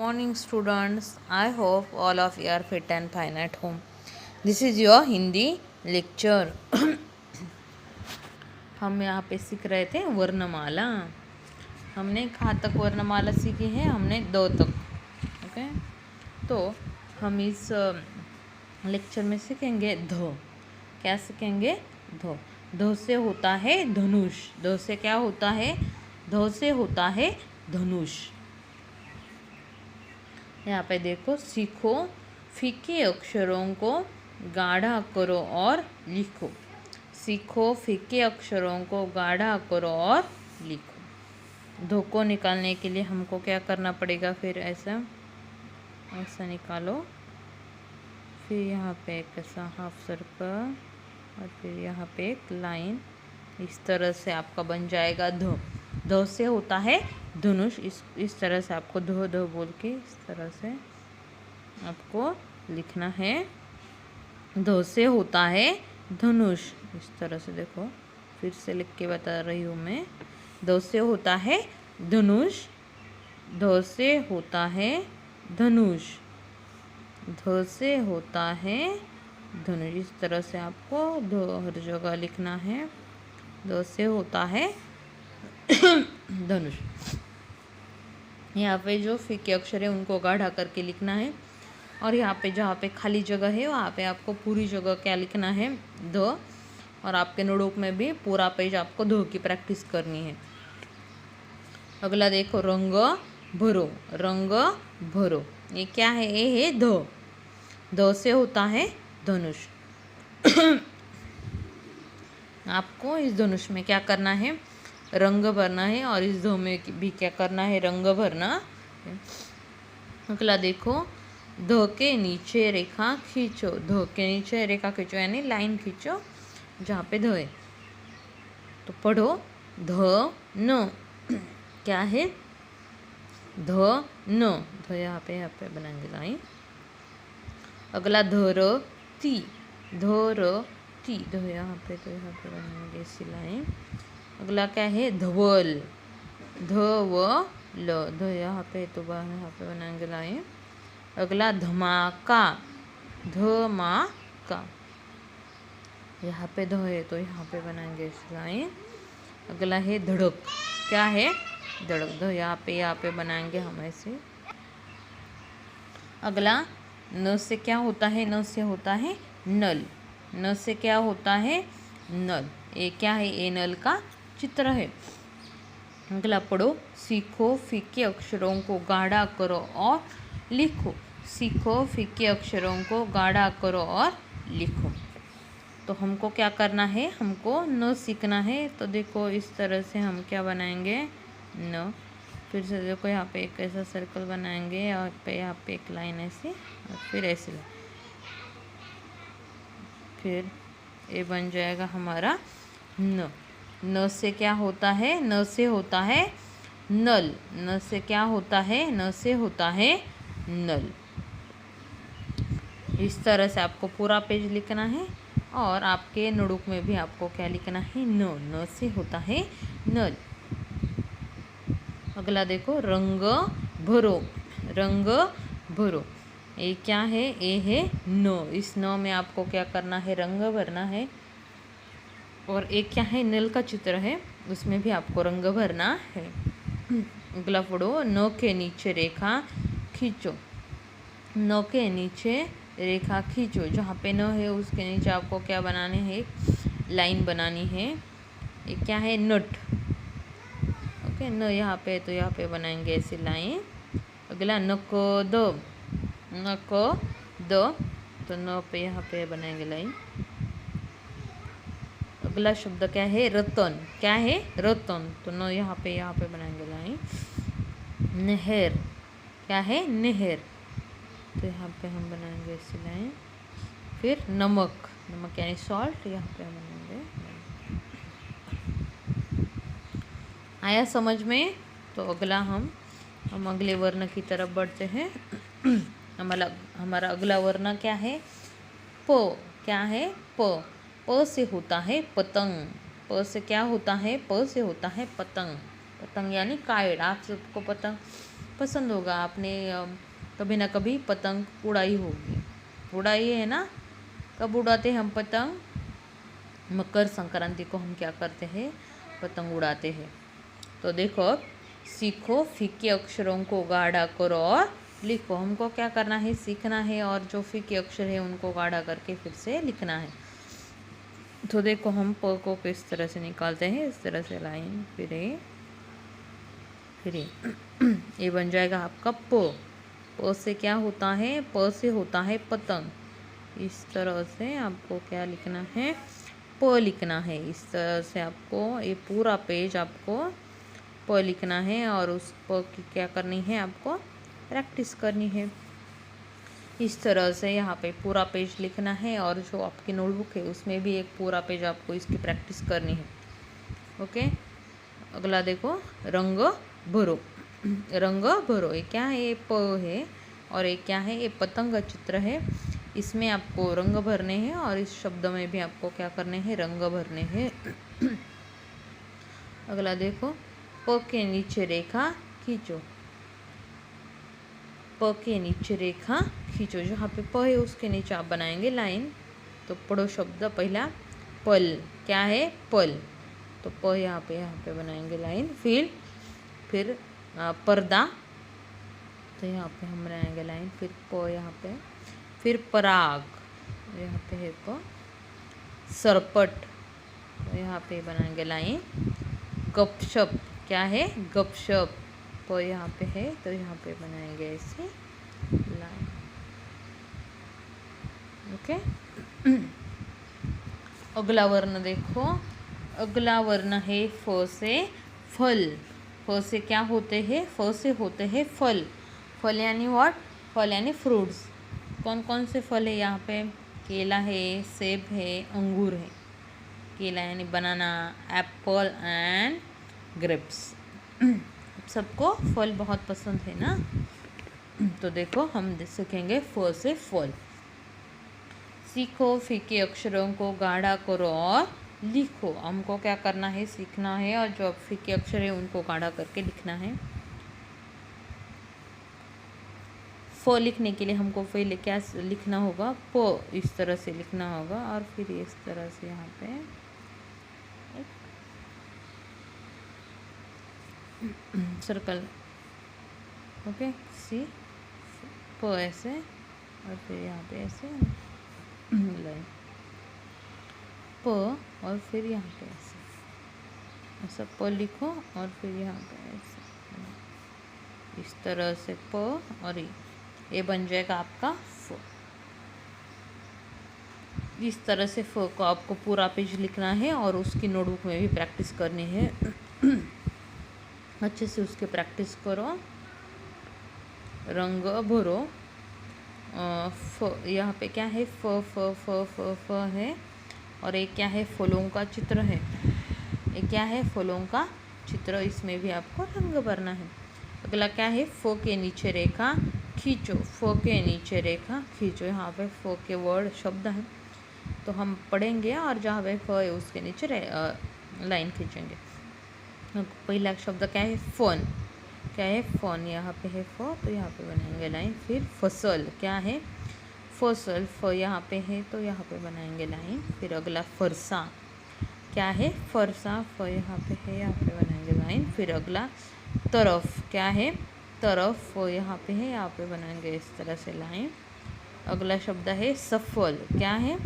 morning, students. I hope all of you are fit and fine at home. This is your Hindi lecture. हम यहाँ पे सीख रहे थे वर्णमाला. हमने कहाँ तक वर्णमाला सीखी है? हमने 2 तक. ओके, तो हम इस लेक्चर में सीखेंगे ध. क्या सीखेंगे? ध. ध से होता है धनुष. ध से क्या होता है? ध से होता है धनुष. यहाँ पे देखो, सीखो फीके अक्षरों को गाढ़ा करो और लिखो. सीखो फीके अक्षरों को गाढ़ा करो और लिखो. ध को निकालने के लिए हमको क्या करना पड़ेगा? फिर ऐसा निकालो. फिर यहाँ पे एक ऐसा हाफ सर्कल और फिर यहाँ पे एक लाइन. इस तरह से आपका बन जाएगा ध. ध से होता है धनुष. इस तरह से आपको ध ध बोल के इस तरह से आपको लिखना है. ध से होता है धनुष. इस तरह से देखो, फिर से लिख के बता रही हूँ मैं. ध से होता है धनुष. ध से होता है धनुष. ध से होता है धनुष. इस तरह से आपको ध हर जगह लिखना है. ध से होता है धनुष. यहाँ पे जो फीके अक्षर है उनको गाढ़ा करके लिखना है. और यहाँ पे जहाँ पे खाली जगह है वहाँ पे आपको पूरी जगह क्या लिखना है? ध. और आपके नोटबुक में भी पूरा पेज आपको ध की प्रैक्टिस करनी है. अगला देखो, रंग भरो. रंग भरो, ये क्या है? ये है ध. ध से होता है धनुष. आपको इस धनुष में क्या करना है? रंग भरना है. और इस ध में भी क्या करना है? रंग भरना. अगला देखो, ध के नीचे रेखा खींचो. ध के नीचे रेखा खींचो यानी लाइन खींचो जहाँ पे ध है. तो पढ़ो, ध न. क्या है? ध न. ध यहाँ पे बनाएंगे लाइन. अगला धर ती. धर ती. ध यहाँ पे बनाएंगे ऐसी लाइन. अगला क्या है? धवल. धवल. ध यहाँ पे बनाएंगे लाइन. अगला धमाका. धमाका. यहाँ पे ध है तो यहाँ पे बनाएंगे ऐसी लाइन. अगला है धड़क. क्या है? धड़क. ध यहाँ पे बनाएंगे हम ऐसे. अगला न से क्या होता है? न से होता है नल. न से क्या होता है? नल. ये क्या है? ये नल का चित्र है. अगला पढ़ो, सीखो फीके अक्षरों को गाढ़ा करो और लिखो. सीखो फीके अक्षरों को गाढ़ा करो और लिखो. तो हमको क्या करना है? हमको न सीखना है. तो देखो, इस तरह से हम क्या बनाएंगे? न. फिर से देखो, यहाँ पे एक ऐसा सर्कल बनाएंगे और यहाँ पे एक लाइन ऐसी और फिर ऐसी लाइन. फिर ये बन जाएगा हमारा न. न से क्या होता है? न से होता है नल. न से क्या होता है? न से होता है नल. इस तरह से आपको पूरा पेज लिखना है. और आपके नोटबुक में भी आपको क्या लिखना है? न. न से होता है नल. अगला देखो, रंग भरो. रंग भरो, ये क्या है? ये है न. इस न में आपको क्या करना है? रंग भरना है. और एक क्या है? नल का चित्र है, उसमें भी आपको रंग भरना है. अगला पढ़ो, न के नीचे रेखा खींचो. न के नीचे रेखा खींचो. जहाँ पे न है उसके नीचे आपको क्या बनाने हैं? लाइन बनानी है. ये क्या है? नट. ओके, न यहाँ पे तो यहाँ पे बनाएंगे ऐसी लाइन. अगला नक द. नक द. तो न पे यहाँ पे बनाएंगे लाइन. अगला शब्द क्या है? रतन. क्या है? रतन. तो न यहाँ पे बनाएंगे लाइन. नहर. क्या है? नहर. तो यहाँ पे हम बनाएंगे ऐसी लाइन. फिर नमक. नमक यानी सॉल्ट. यहाँ पे हम बनाएंगे. आया समझ में? तो अगला हम अगले वर्ण की तरफ बढ़ते हैं. हमारा अगला वर्ण क्या है? प. क्या है? प. प से होता है पतंग. प से क्या होता है? प से होता है पतंग. पतंग यानी काइट. आप सबको पसंद होगा। आपने कभी ना कभी पतंग उड़ाई होगी, उड़ाई है ना। कब उड़ाते हैं हम पतंग? मकर संक्रांति को हम क्या करते हैं? पतंग उड़ाते हैं। तो देखो अब, सीखो फीके अक्षरों को गाढ़ा करो और लिखो। हमको क्या करना है? सीखना है और जो फीके अक्षर है उनको गाढ़ा करके फिर से लिखना है। तो देखो हम प को किस तरह से निकालते हैं, इस तरह से लाइन, फिर ये बन जाएगा आपका प। प से क्या होता है? प से होता है पतंग। इस तरह से आपको क्या लिखना है? प लिखना है। इस तरह से आपको ये पूरा पेज आपको प लिखना है और उस प की क्या करनी है? आपको प्रैक्टिस करनी है। इस तरह से यहाँ पे पूरा पेज लिखना है और जो आपकी नोटबुक है उसमें भी एक पूरा पेज आपको इसकी प्रैक्टिस करनी है। ओके, अगला देखो, रंग भरो। रंग भरो, ये क्या है? ये प है और ये क्या है? ये पतंग का चित्र है। इसमें आपको रंग भरने हैं और इस शब्द में भी आपको क्या करने हैं? रंग भरने हैं। अगला देखो, प के नीचे रेखा खींचो। प के नीचे रेखा खींचो। जहाँ पे प है उसके नीचे आप बनाएंगे लाइन। तो पढ़ो शब्द पहला, पल। क्या है? पल। तो प यहाँ पे बनाएंगे लाइन। फिर पर्दा, तो यहाँ पे हम बनाएंगे लाइन। फिर प यहाँ पे, फिर पराग, यहाँ पे है प। सरपट, तो यहाँ पे बनाएंगे लाइन। गपशप, क्या है? गपशप, प यहाँ पे है तो यहाँ पे बनाएंगे ऐसे लाइन। ओके, अगला वर्ण देखो। अगला वर्ण है फ से फल। फ से क्या होते हैं? फ से होते हैं फल। फल यानी व्हाट? फल यानी फ्रूट्स। कौन कौन से फल है यहाँ पे? केला है, सेब है, अंगूर है। केला यानी बनाना, एप्पल एंड ग्रेप्स। सबको फल बहुत पसंद है ना। तो देखो हम सीखेंगे फ से फल। सीखो फीके अक्षरों को गाढ़ा करो और लिखो। हमको क्या करना है? सीखना है और जो फीके अक्षर है उनको गाढ़ा करके लिखना है। फ लिखने के लिए हमको पहले क्या लिखना होगा? प इस तरह से लिखना होगा और फिर इस तरह से यहाँ पे सर्कल। ओके, सी प ऐसे और फिर यहाँ पे ऐसे लाइन प और फिर यहाँ पे ऐसे ऐसा प लिखो और फिर यहाँ पे ऐसे इस तरह से प और ये बन जाएगा आपका फ। इस तरह से फ को आपको पूरा पेज लिखना है और उसकी नोटबुक में भी प्रैक्टिस करनी है। अच्छे से उसके प्रैक्टिस करो। रंग भरो। फ यहाँ पे क्या है? फ फ फ फ फ है और एक क्या है? फलों का चित्र है। एक क्या है? फलों का चित्र। इसमें भी आपको रंग भरना है। अगला क्या है? फ के नीचे रेखा खींचो। फ के नीचे रेखा खींचो। यहाँ पे फ के वर्ड शब्द है तो हम पढ़ेंगे और जहाँ पे फ है उसके नीचे लाइन खींचेंगे। पहला शब्द क्या है? फोन। क्या है? फोन। यहाँ पे है फ तो यहाँ पे बनाएंगे लाइन। फिर फसल, क्या है? फसल। फ यहाँ पे है तो यहाँ पे बनाएंगे लाइन। फिर अगला फरसा, क्या है? फरसा। फ यहाँ पे है, यहाँ पे बनाएंगे लाइन। फिर अगला तरफ, क्या है? तरफ। फ यहाँ पे है, यहाँ पे बनाएंगे इस तरह से लाइन। अगला शब्द है सफल, क्या है?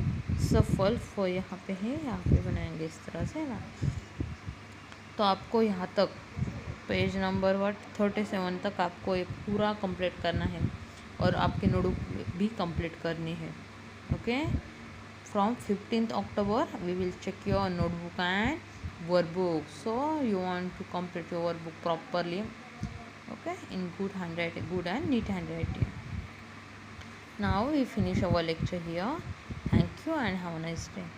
सफल। फ यहाँ पे है, यहाँ पे बनाएंगे इस तरह से लाइन। तो आपको यहाँ तक पेज नंबर 37 तक आपको ये पूरा कंप्लीट करना है और आपकी नोटबुक भी कंप्लीट करनी है। Okay, from 15th October we will check your notebook and workbook, so you want to complete your workbook properly, okay, in good handwriting, good and neat handwriting. Now we finish our lecture here. Thank you and have a nice day.